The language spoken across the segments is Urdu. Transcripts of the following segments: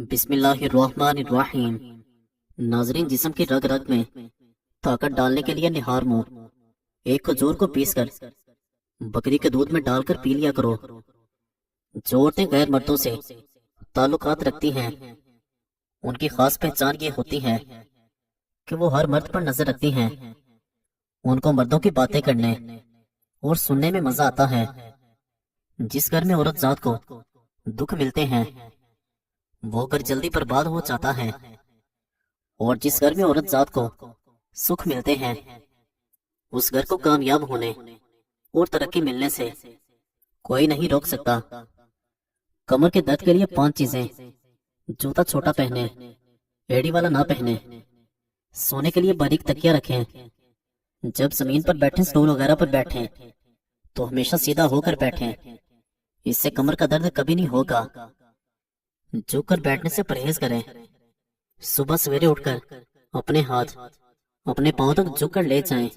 بسم اللہ الرحمن الرحیم۔ ناظرین، جسم کی رگ رگ میں طاقت ڈالنے کے لیے نہار منہ ایک کھجور کو پیس کر بکری کے دودھ میں ڈال کر پی لیا کرو۔ جو عورتیں غیر مردوں سے تعلقات رکھتی ہیں ان کی خاص پہچان یہ ہوتی ہے کہ وہ ہر مرد پر نظر رکھتی ہیں۔ ان کو مردوں کی باتیں کرنے اور سننے میں مزہ آتا ہے۔ جس گھر میں عورت ذات کو دکھ ملتے ہیں وہ گھر جلدی برباد ہو جاتا ہے، اور جس گھر میں عورت ذات کو سکھ ملتے ہیں اس گھر کو کامیاب ہونے اور ترقی ملنے سے کوئی نہیں روک سکتا۔ کمر کے درد کے لیے 5 چیزیں: جوتا چھوٹا پہنے، ایڑی والا نہ پہنے، سونے کے لیے باریک تکیہ رکھیں، جب زمین پر بیٹھیں سٹول وغیرہ پر بیٹھیں تو ہمیشہ سیدھا ہو کر بیٹھیں، اس سے کمر کا درد کبھی نہیں ہوگا۔ جھک کر بیٹھنے سے پرہیز کریں۔ صبح سویرے اٹھ کر اپنے ہاتھ اپنے پاؤں تک جھک کر لے جائیں،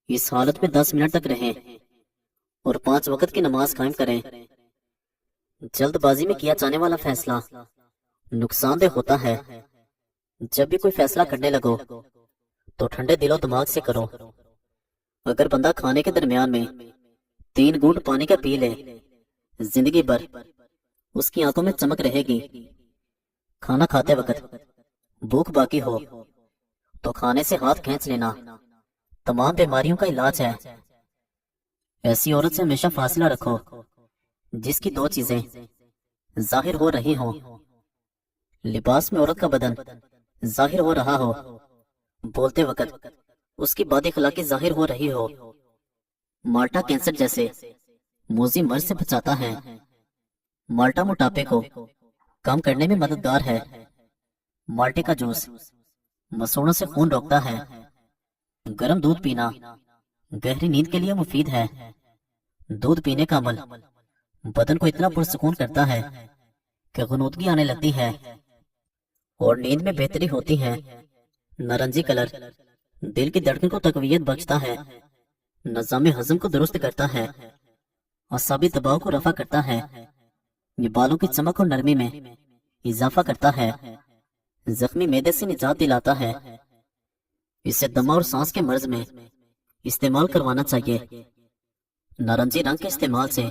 اس حالت میں 10 منٹ تک رہیں اور 5 وقت کی نماز قائم کریں۔ جلد بازی میں کیا جانے والا فیصلہ نقصان دہ ہوتا ہے۔ جب بھی کوئی فیصلہ کرنے لگو تو ٹھنڈے دل و دماغ سے کرو۔ اگر بندہ کھانے کے درمیان میں 3 گھونٹ پانی کا پی لے، زندگی بھر اس کی آنکھوں میں چمک رہے گی۔ کھانا کھاتے وقت بھوک باقی ہو تو کھانے سے ہاتھ کھینچ لینا تمام بیماریوں کا علاج ہے۔ ایسی عورت سے ہمیشہ فاصلہ رکھو جس کی 2 چیزیں ظاہر ہو رہی ہوں۔ لباس میں عورت کا بدن ظاہر ہو رہا ہو، بولتے وقت اس کی بد اخلاقی ظاہر ہو رہی ہو۔ مالٹا کینسر جیسے موذی مرض سے بچاتا ہے۔ مالٹا موٹاپے کو کم کرنے میں مددگار ہے۔ مالٹے کا جوس مسوڑوں سے خون روکتا ہے۔ گرم دودھ پینا گہری نیند کے لیے مفید ہے۔ دودھ پینے کا عمل بدن کو اتنا پرسکون کرتا ہے کہ غنودگی آنے لگتی ہے اور نیند میں بہتری ہوتی ہے۔ نارنجی کلر دل کی دھڑکن کو تقویت بخشتا ہے، نظام ہضم کو درست کرتا ہے، اعصابی دباؤ کو رفع کرتا ہے۔ یہ بالوں کی چمک اور نرمی میں اضافہ کرتا ہے، زخمی معدے سے نجات دلاتا ہے۔ اسے دمہ اور سانس کے مرض میں استعمال کروانا چاہیے۔ نارنجی رنگ کے استعمال سے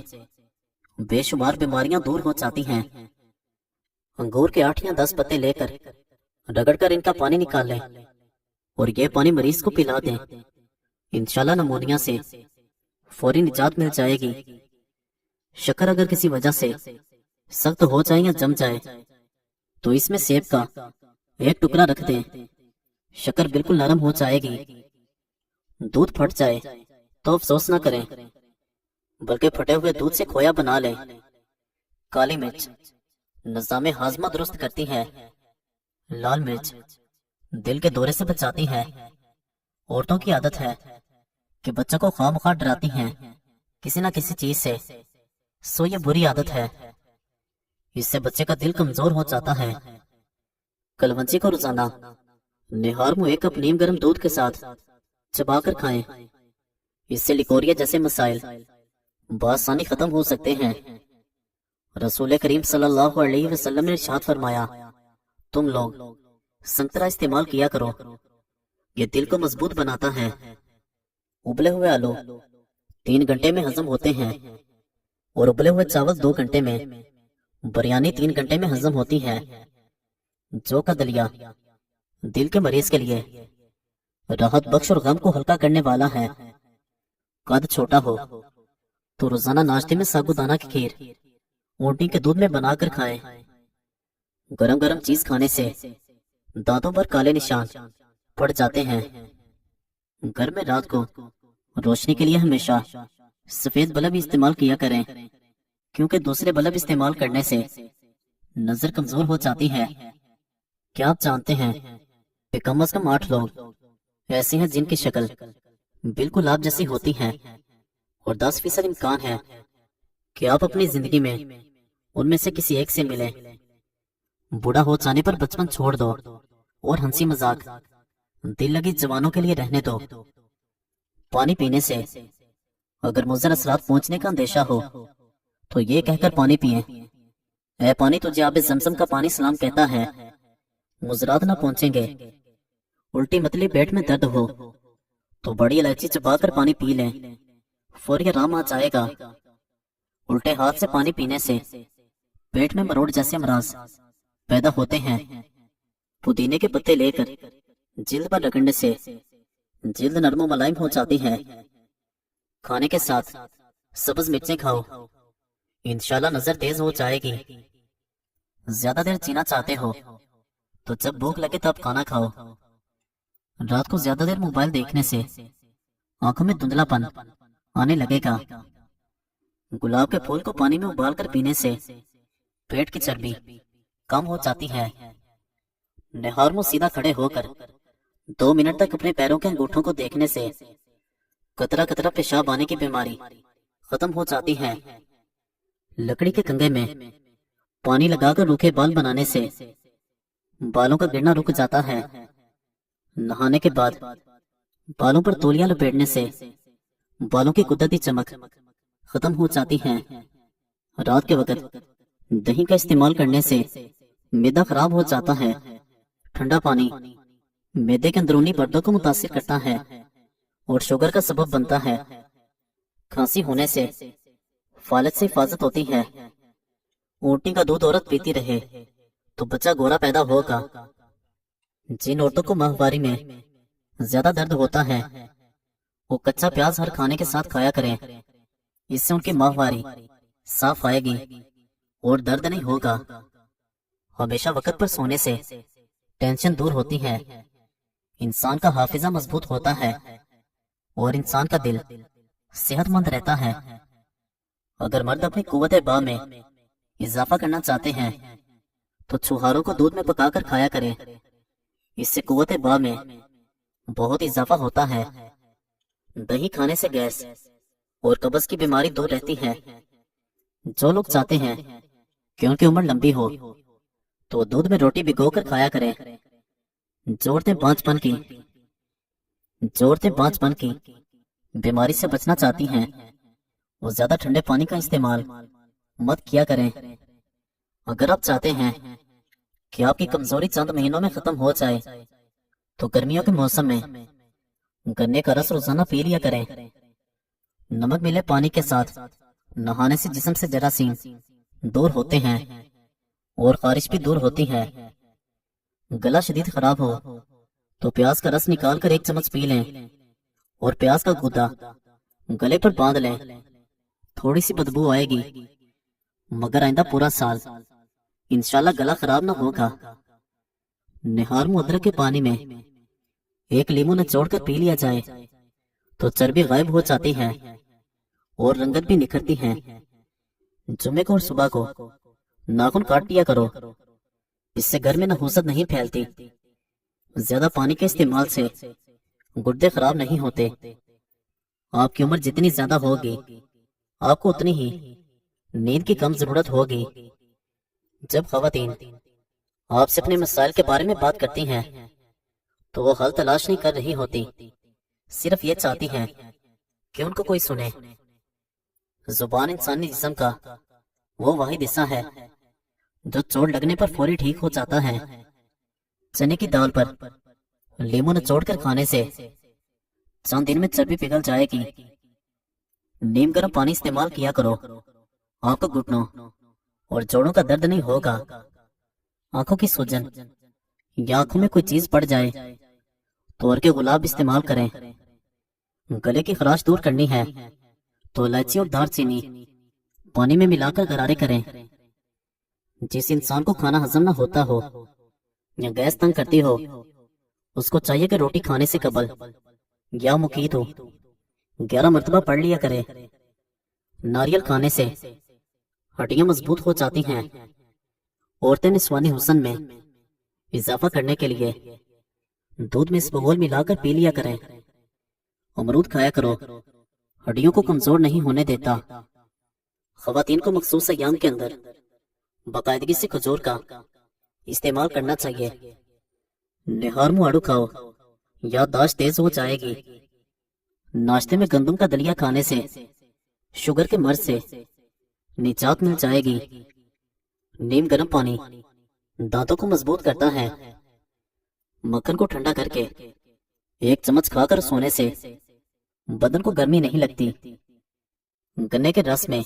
بے شمار بیماریاں دور ہو جاتی ہیں۔ انگور کے 8 یا 10 پتے لے کر رگڑ کر ان کا پانی نکال لیں اور یہ پانی مریض کو پلا دیں، انشاءاللہ نمونیا سے فوری نجات مل جائے گی۔ شکر اگر کسی وجہ سے سخت ہو جائے یا جم جائے تو اس میں سیب کا 1 ٹکڑا رکھ دیں، شکر بالکل نرم ہو جائے گی۔ دودھ پھٹ جائے تو افسوس نہ کریں، بلکہ پھٹے ہوئے دودھ سے کھویا بنا لیں۔ کالی مرچ نظام ہاضمہ درست کرتی ہے۔ لال مرچ دل کے دورے سے بچاتی ہے۔ عورتوں کی عادت ہے کہ بچوں کو خواہ مخواہ ڈراتی ہیں کسی نہ کسی چیز سے، سو یہ بری عادت ہے، اس سے بچے کا دل کمزور ہو جاتا ہے۔ کلونجی کو روزانہ نہار منہ 1 کپ نیم گرم دودھ کے ساتھ چبا کر کھائیں، اس سے لیکوریا جیسے مسائل بآسانی ختم ہو سکتے ہیں۔ رسول کریم صلی اللہ علیہ وسلم نے ارشاد فرمایا، تم لوگ سنگترا استعمال کیا کرو، یہ دل کو مضبوط بناتا ہے۔ ابلے ہوئے آلو 3 گھنٹے میں ہضم ہوتے ہیں اور ابلے ہوئے چاول 2 گھنٹے میں، بریانی 3 گھنٹے میں ہضم ہوتی ہے۔ جو کا دلیا دل کے مریض کے لیے راحت بخش اور غم کو ہلکا کرنے والا ہے۔ قد چھوٹا ہو تو روزانہ ناشتے میں ساگودانہ کی کھیر اونٹنی کے دودھ میں بنا کر کھائیں۔ گرم گرم چیز کھانے سے دانتوں پر کالے نشان پڑ جاتے ہیں۔ گھر میں رات کو روشنی کے لیے ہمیشہ سفید بلب استعمال کیا کریں، کیونکہ دوسرے بلب استعمال کرنے سے نظر کمزور ہو جاتی ہے۔ کیا آپ جانتے ہیں کہ کم از کم 8 لوگ ایسے ہیں جن کی شکل بالکل آپ جیسی ہوتی ہے، اور 10% امکان ہے کہ آپ اپنی زندگی میں ان میں سے کسی ایک سے ملیں۔ بوڑھا ہو جانے پر بچپن چھوڑ دو اور ہنسی مذاق دل لگی جوانوں کے لیے رہنے دو۔ پانی پینے سے اگر مضر اثرات پہنچنے کا اندیشہ ہو تو یہ کہہ کر پانی پئیں، اے پانی تجھے آب زمزم کا پانی سلام کہتا ہے، مضرات نہ پہنچیں گے۔ الٹی متلی پیٹ میں درد ہو تو بڑی الائچی چبا کر پانی پی لیں، فوری آرام آ جائے گا۔ الٹے ہاتھ سے پانی پینے سے پیٹ میں مروڑ جیسے امراض پیدا ہوتے ہیں۔ پودینے کے پتے لے کر جلد پر رگڑنے سے جلد نرم و ملائم ہو جاتی ہے۔ کھانے کے ساتھ سبز مرچیں کھاؤ، انشاءاللہ نظر تیز ہو جائے گی۔ زیادہ دیر جینا چاہتے ہو تو جب بھوک لگے تب کھانا کھاؤ۔ رات کو زیادہ دیر موبائل دیکھنے سے آنکھوں میں دھندلا پن آنے لگے گا۔ گلاب کے پھول کو پانی میں ابال کر پینے سے پیٹ کی چربی کم ہو جاتی ہے۔ نہار منہ سیدھا کھڑے ہو کر 2 منٹ تک اپنے پیروں کے انگوٹھوں کو دیکھنے سے قطرہ قطرہ پیشاب آنے کی بیماری ختم ہو جاتی ہے۔ لکڑی کے کنگے میں پانی لگا کر روکھے بال بنانے سے بالوں کا گرنا رک جاتا ہے۔ نہانے کے بعد بالوں پر تولیاں لپیٹنے سے بالوں کی قدرتی چمک ختم ہو جاتی ہے۔ رات کے وقت دہی کا استعمال کرنے سے معدہ خراب ہو جاتا ہے۔ ٹھنڈا پانی معدے کے اندرونی پردوں کو متاثر کرتا ہے اور شوگر کا سبب بنتا ہے۔ کھانسی ہونے سے فالج سے حفاظت ہوتی ہے۔ اونٹنی کا دودھ عورت پیتی رہے تو بچہ گورا پیدا ہوگا۔ جن عورتوں کو ماہواری میں زیادہ درد ہوتا ہے وہ کچا پیاز ہر کھانے کے ساتھ کھایا کریں، اس سے ان کی ماہواری صاف آئے گی اور درد نہیں ہوگا۔ ہمیشہ وقت پر سونے سے ٹینشن دور ہوتی ہے، انسان کا حافظہ مضبوط ہوتا ہے اور انسان کا دل صحت مند رہتا ہے۔ اگر مرد اپنی قوت باہ میں اضافہ کرنا چاہتے ہیں تو چھوہاروں کو دودھ میں پکا کر کھایا کریں، اس سے قوت باہ میں بہت اضافہ ہوتا ہے۔ دہی کھانے سے گیس اور قبض کی بیماری دور رہتی ہے۔ جو لوگ چاہتے ہیں کہ ان کی عمر لمبی ہو تو دودھ میں روٹی بھگو کر کھایا کریں۔ جو عورتیں بانجھ پن کی بیماری سے بچنا چاہتی ہیں وہ زیادہ ٹھنڈے پانی کا استعمال مت کیا کریں۔ اگر آپ چاہتے ہیں کہ آپ کی کمزوری چند مہینوں میں ختم ہو جائے تو گرمیوں کے موسم میں گنے کا رس روزانہ پی لیا کریں۔ نمک ملے پانی کے ساتھ نہانے سے جسم سے جراثیم دور ہوتے ہیں اور خارش بھی دور ہوتی ہے۔ گلا شدید خراب ہو تو پیاز کا رس نکال کر 1 چمچ پی لیں اور پیاز کا گودا گلے پر باندھ لیں۔ تھوڑی سی بدبو آئے گی مگر آئندہ پورا سال انشاءاللہ گلا خراب نہ ہوگا۔ نہار منہ ادرک کے پانی میں 1 لیمو نچوڑ کر پی لیا جائے تو چربی غائب ہو جاتی ہے اور رنگت بھی نکھرتی ہے۔ جمعے کو اور صبح کو ناخن کاٹ لیا کرو، اس سے گھر میں نحوست نہیں پھیلتی۔ زیادہ پانی کے استعمال سے گردے خراب نہیں ہوتے۔ آپ کی عمر جتنی زیادہ ہوگی آپ کو اتنی ہی نیند کی کم ضرورت ہوگی۔ جب خواتین آپ سے اپنے مسائل کے بارے میں بات کرتی ہیں تو وہ حل تلاش نہیں کر رہی ہوتی، صرف یہ چاہتی ہیں کہ ان کو کوئی سنے۔ زبان انسانی جسم کا وہ واحد حصہ ہے جو چوٹ لگنے پر فوری ٹھیک ہو جاتا ہے۔ چنے کی دال پر لیمو نچوڑ کر کھانے سے چند دن میں چربی پگھل جائے گی۔ نیم گرم پانی استعمال کیا کرو، آپ کو گھٹنوں اور جوڑوں کا درد نہیں ہوگا۔ آنکھوں کی سوجن یا آنکھوں میں کوئی چیز پڑ جائے تو اور کے گلاب استعمال کریں۔ گلے کی خراش دور کرنی ہے تو الائچی اور دار چینی پانی میں ملا کر غرارے کریں۔ جس انسان کو کھانا ہضم نہ ہوتا ہو یا گیس تنگ کرتی ہو اس کو چاہیے کہ روٹی کھانے سے قبل یا مقید ہو 11 مرتبہ پڑھ لیا کرے۔ ناریل کھانے سے ہڈیاں مضبوط ہو جاتی ہیں۔ عورتیں نسوانی حسن میں اضافہ کرنے کے لیے دودھ میں اسبغول ملا کر پی لیا کریں۔ امرود کھایا کرو، ہڈیوں کو کمزور نہیں ہونے دیتا۔ خواتین کو مخصوص ایام کے اندر باقاعدگی سے کھجور کا استعمال کرنا چاہیے۔ نہار منہ آڑو کھاؤ، یادداشت تیز ہو جائے گی۔ ناشتے میں گندم کا دلیا کھانے سے شوگر کے مرض سے نجات مل جائے گی۔ نیم گرم پانی دانتوں کو مضبوط کرتا ہے۔ مکھن کو ٹھنڈا کر کے ایک چمچ کھا کر سونے سے بدن کو گرمی نہیں لگتی۔ گنے کے رس میں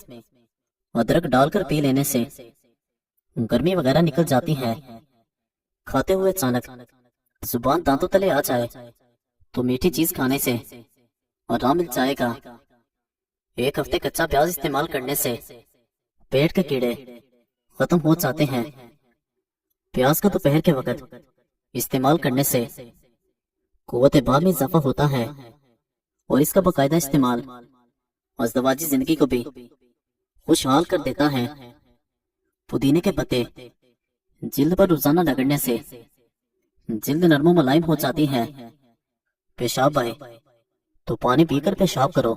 ادرک ڈال کر پی لینے سے گرمی وغیرہ نکل جاتی ہے۔ کھاتے ہوئے اچانک زبان دانتوں تلے آ جائے تو میٹھی چیز کھانے سے آرام مل جائے گا۔ ایک ہفتے کچا پیاز استعمال کرنے سے پیٹ کے کیڑے ختم ہو جاتے ہیں۔ پیاز کا دوپہر کے وقت استعمال کرنے سے قوت بال میں اضافہ ہوتا ہے اور اس کا باقاعدہ استعمال ازدواجی زندگی کو بھی خوشحال کر دیتا ہے۔ پودینے کے پتے جلد پر روزانہ رگڑنے سے جلد نرم و ملائم ہو جاتی ہے۔ پیشاب آئے تو پانی پی کر پیشاب کرو،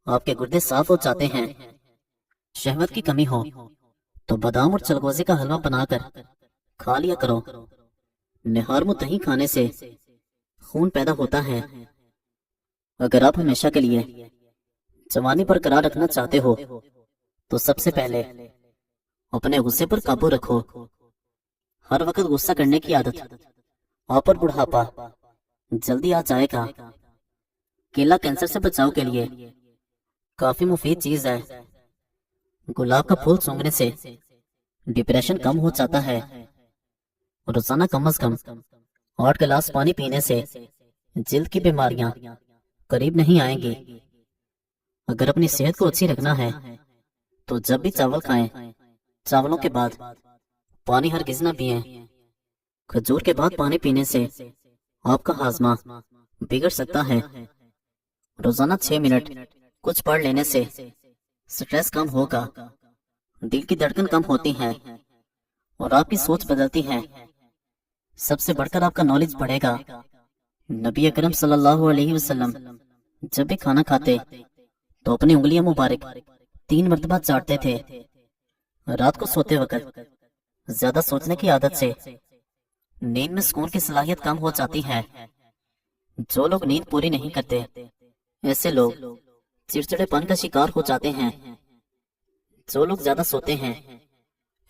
آپ کے گردے صاف ہو جاتے ہیں۔ شہوت کی کمی ہو تو بادام اور چلغوزے کا حلوہ بنا کر کھا لیا کرو۔ نہار منہ دہی کھانے سے خون پیدا ہوتا ہے۔ اگر آپ ہمیشہ کے لیے جوانی برقرار رکھنا چاہتے ہو تو سب سے پہلے اپنے غصے پر قابو رکھو۔ ہر وقت غصہ کرنے کی عادت آپ پر بڑھاپا جلدی آ جائے گا۔ کیلا کینسر سے بچاؤ کے لیے کافی مفید چیز ہے۔ گلاب کا پھول سونگھنے سے ڈپریشن کم ہو جاتا ہے۔ روزانہ کم از کم 8 گلاس پانی پینے سے جلد کی بیماریاں قریب نہیں آئیں گی۔ اگر اپنی صحت کو اچھی رکھنا ہے تو جب بھی چاول کھائیں، چاولوں کے بعد پانی ہرگز نہ پئیں۔ کھجور کے بعد پانی پینے سے آپ کا ہاضمہ بگڑ سکتا ہے۔ روزانہ 6 منٹ کچھ پڑھ لینے سے سٹریس کم ہوگا، دل کی دھڑکن کم ہوتی ہے اور آپ کی سوچ بدلتی ہے۔ سب سے بڑھ کر آپ کا نالج بڑھے گا۔ نبی اکرم صلی اللہ علیہ وسلم جب بھی کھانا کھاتے تو اپنی انگلیاں مبارک 3 مرتبہ چاٹتے تھے۔ رات کو سوتے وقت زیادہ سوچنے کی عادت سے نیند میں سکون کی صلاحیت کم ہو جاتی ہے۔ جو لوگ نیند پوری نہیں کرتے ایسے لوگ چڑچڑے پن کا شکار ہو جاتے ہیں۔ جو لوگ زیادہ سوتے ہیں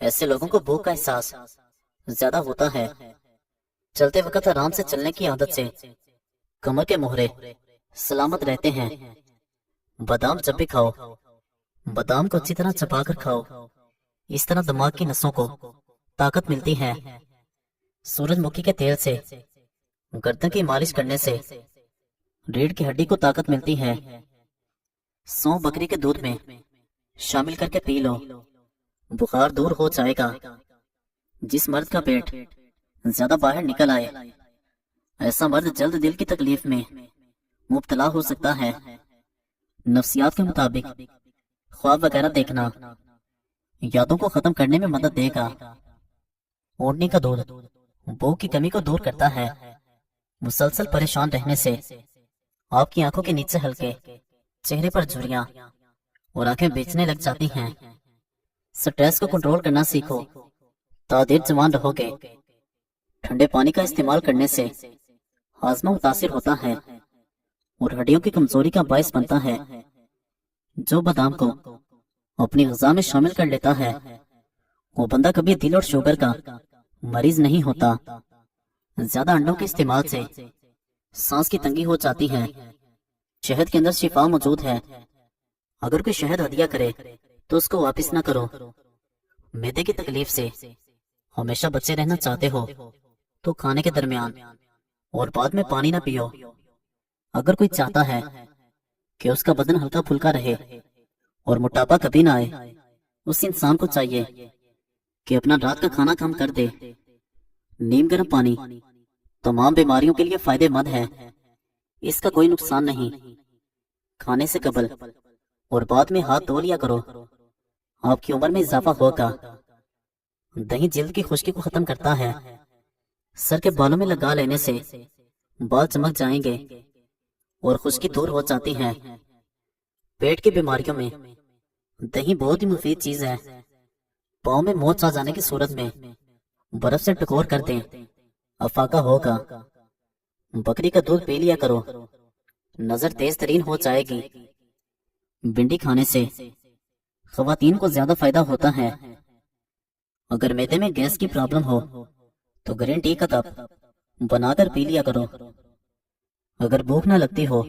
ایسے لوگوں کو بھوک کا احساس زیادہ ہوتا ہے۔ چلتے وقت آرام سے چلنے کی عادت سے کمر کے مہرے سلامت رہتے ہیں۔ بادام جب بھی کھاؤ، بادام کو اچھی طرح چبا کر کھاؤ، اس طرح دماغ کی نسوں کو طاقت ملتی ہے۔ سورج مکھی کے تیل سے گردن کی مالش کرنے سے ریڑھ کی ہڈی کو طاقت ملتی ہے۔ سونف بکری کے دودھ میں شامل کر کے پی لو، بخار دور ہو جائے گا۔ جس مرد کا پیٹ زیادہ باہر نکل آئے ایسا مرد جلد دل کی تکلیف میں مبتلا ہو سکتا ہے۔ نفسیات کے مطابق خواب وغیرہ دیکھنا یادوں کو ختم کرنے میں مدد دے گا۔ اونٹنی کا دودھ بھوک کی کمی کو دور کرتا ہے۔ مسلسل پریشان رہنے سے آپ کی آنکھوں کے نیچے ہلکے، چہرے پر جھریاں اور آنکھیں بیچنے لگ جاتی ہیں۔ سٹریس کو کنٹرول کرنا سیکھو، تادیر جوان رہو گے۔ ٹھنڈے پانی کا استعمال کرنے سے ہاضمہ متاثر ہوتا ہے اور ہڈیوں کی کمزوری کا باعث بنتا ہے۔ جو بادام کو اپنی غذا میں شامل کر لیتا ہے وہ بندہ کبھی دل اور شوگر کا مریض نہیں ہوتا۔ زیادہ انڈوں کے استعمال سے سانس کی تنگی ہو جاتی ہے۔ شہد کے اندر شفا موجود ہے۔ اگر کوئی شہد ہدیہ کرے تو اس کو واپس نہ کرو۔ معدے کی تکلیف سے ہمیشہ بچے رہنا چاہتے ہو تو کھانے کے درمیان اور بعد میں پانی نہ پیو۔ اگر کوئی چاہتا ہے کہ اس کا بدن ہلکا پھلکا رہے اور موٹاپا کبھی نہ آئے، اس انسان کو چاہیے کہ اپنا رات کا کھانا کم کر دے۔ نیم گرم پانی تمام بیماریوں کے لیے فائدہ مند ہے، اس کا کوئی نقصان نہیں۔ کھانے سے قبل اور بعد میں ہاتھ دھو لیا کرو، آپ کی عمر میں اضافہ ہوگا۔ دہی جلد کی خشکی کو ختم کرتا ہے۔ سر کے بالوں میں لگا لینے سے بال چمک جائیں گے اور خشکی دور ہو جاتی ہے۔ پیٹ کی بیماریوں میں دہی بہت ہی مفید چیز ہے۔ پاؤں میں موچ آ جانے کی صورت میں برف سے ٹکور کر دیں، افاقہ ہوگا۔ بکری کا دودھ پی لیا کرو، نظر تیز ترین ہو جائے گی۔ بھنڈی کھانے سے خواتین کو زیادہ فائدہ ہوتا ہے۔ اگر میدے میں گیس کی پرابلم ہو تو گرین ٹی کا کپ بنا کر پی لیا کرو۔ اگر بھوک نہ لگتی ہو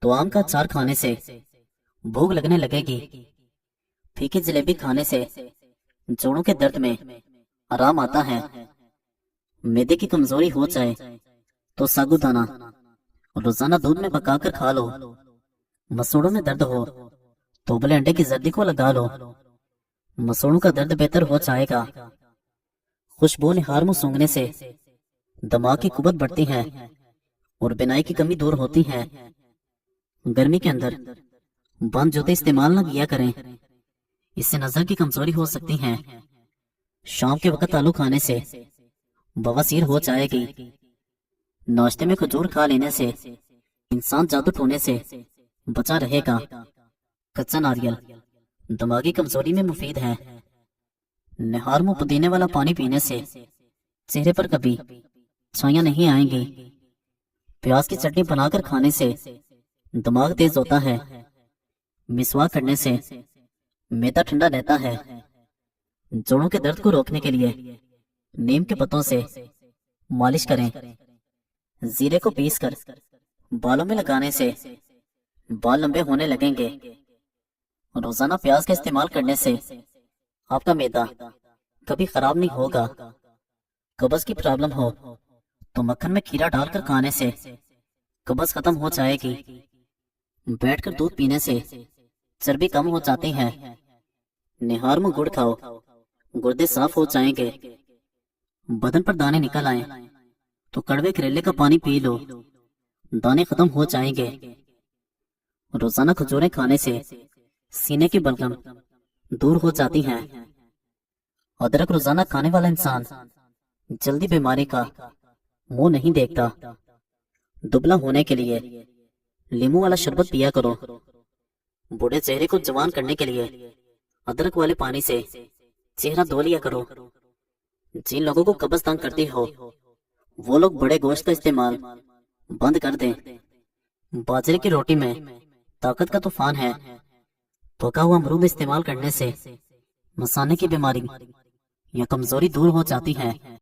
تو آم کا اچار کھانے سے بھوک لگنے لگے گی۔ پھیکی جلیبی کھانے سے جوڑوں کے درد میں آرام آتا ہے۔ میدے کی کمزوری ہو جائے تو ساگو دانہ روزانہ دودھ میں پکا کر کھا لو۔ مسوڑوں میں درد ہو تو ابلے انڈے کی زردی کو لگا لو، مسوڑوں کا درد بہتر ہو جائے گا۔ خوشبو نہار منہ سونگھنے سے دماغ کی قوت بڑھتی ہے اور بینائی کی کمی دور ہوتی ہے۔ گرمی کے اندر بند جوتے استعمال نہ کیا کریں، اس سے نظر کی کمزوری ہو سکتی ہے۔ شام کے وقت آلو کھانے سے بواسیر ہو جائے گی۔ ناشتے میں کھجور کھا لینے سے انسان جادو ٹونے سے بچا رہے گا۔ کچا ناریل دماغی کمزوری میں مفید ہے۔ نہار منہ پودینے والا پانی پینے سے چہرے پر کبھی چھائیاں نہیں آئیں گی۔ پیاز کی چٹنی بنا کر کھانے سے دماغ تیز ہوتا ہے۔ مسواک کرنے سے معدہ ٹھنڈا رہتا ہے۔ جوڑوں کے درد کو روکنے کے لیے نیم کے پتوں سے مالش کریں۔ زیرے کو پیس کر بالوں میں لگانے سے بال لمبے ہونے لگیں گے۔ روزانہ پیاز کا استعمال کرنے سے آپ کا معدہ کبھی خراب نہیں ہوگا۔ قبض کی پرابلم ہو تو مکھن میں کھیرا ڈال کر کھانے سے قبض ختم ہو جائے گی۔ بیٹھ کر دودھ پینے سے چربی کم ہو جاتی ہے۔ نہار منہ گڑ کھاؤ، گردے صاف ہو جائیں گے۔ بدن پر دانے نکل آئیں تو کڑوے کریلے کا پانی پی لو، دانے ختم ہو جائیں گے۔ روزانہ کھجوریں کھانے سے سینے کی بلغم دور ہو جاتی ہیں۔ ادرک روزانہ کھانے والا انسان جلدی بیماری کا منہ نہیں دیکھتا۔ دبلا ہونے کے لیے لیمو والا شربت پیا کرو۔ بوڑھے چہرے کو جوان کرنے کے لیے ادرک والے پانی سے چہرہ دھو لیا کرو۔ جن لوگوں کو قبض تنگ کرتی ہو وہ لوگ بڑے گوشت کا استعمال بند کر دیں۔ باجرے کی روٹی میں طاقت کا طوفان ہے۔ پکا ہوا امرود استعمال کرنے سے مثانے کی بیماری یا کمزوری دور ہو جاتی ہے۔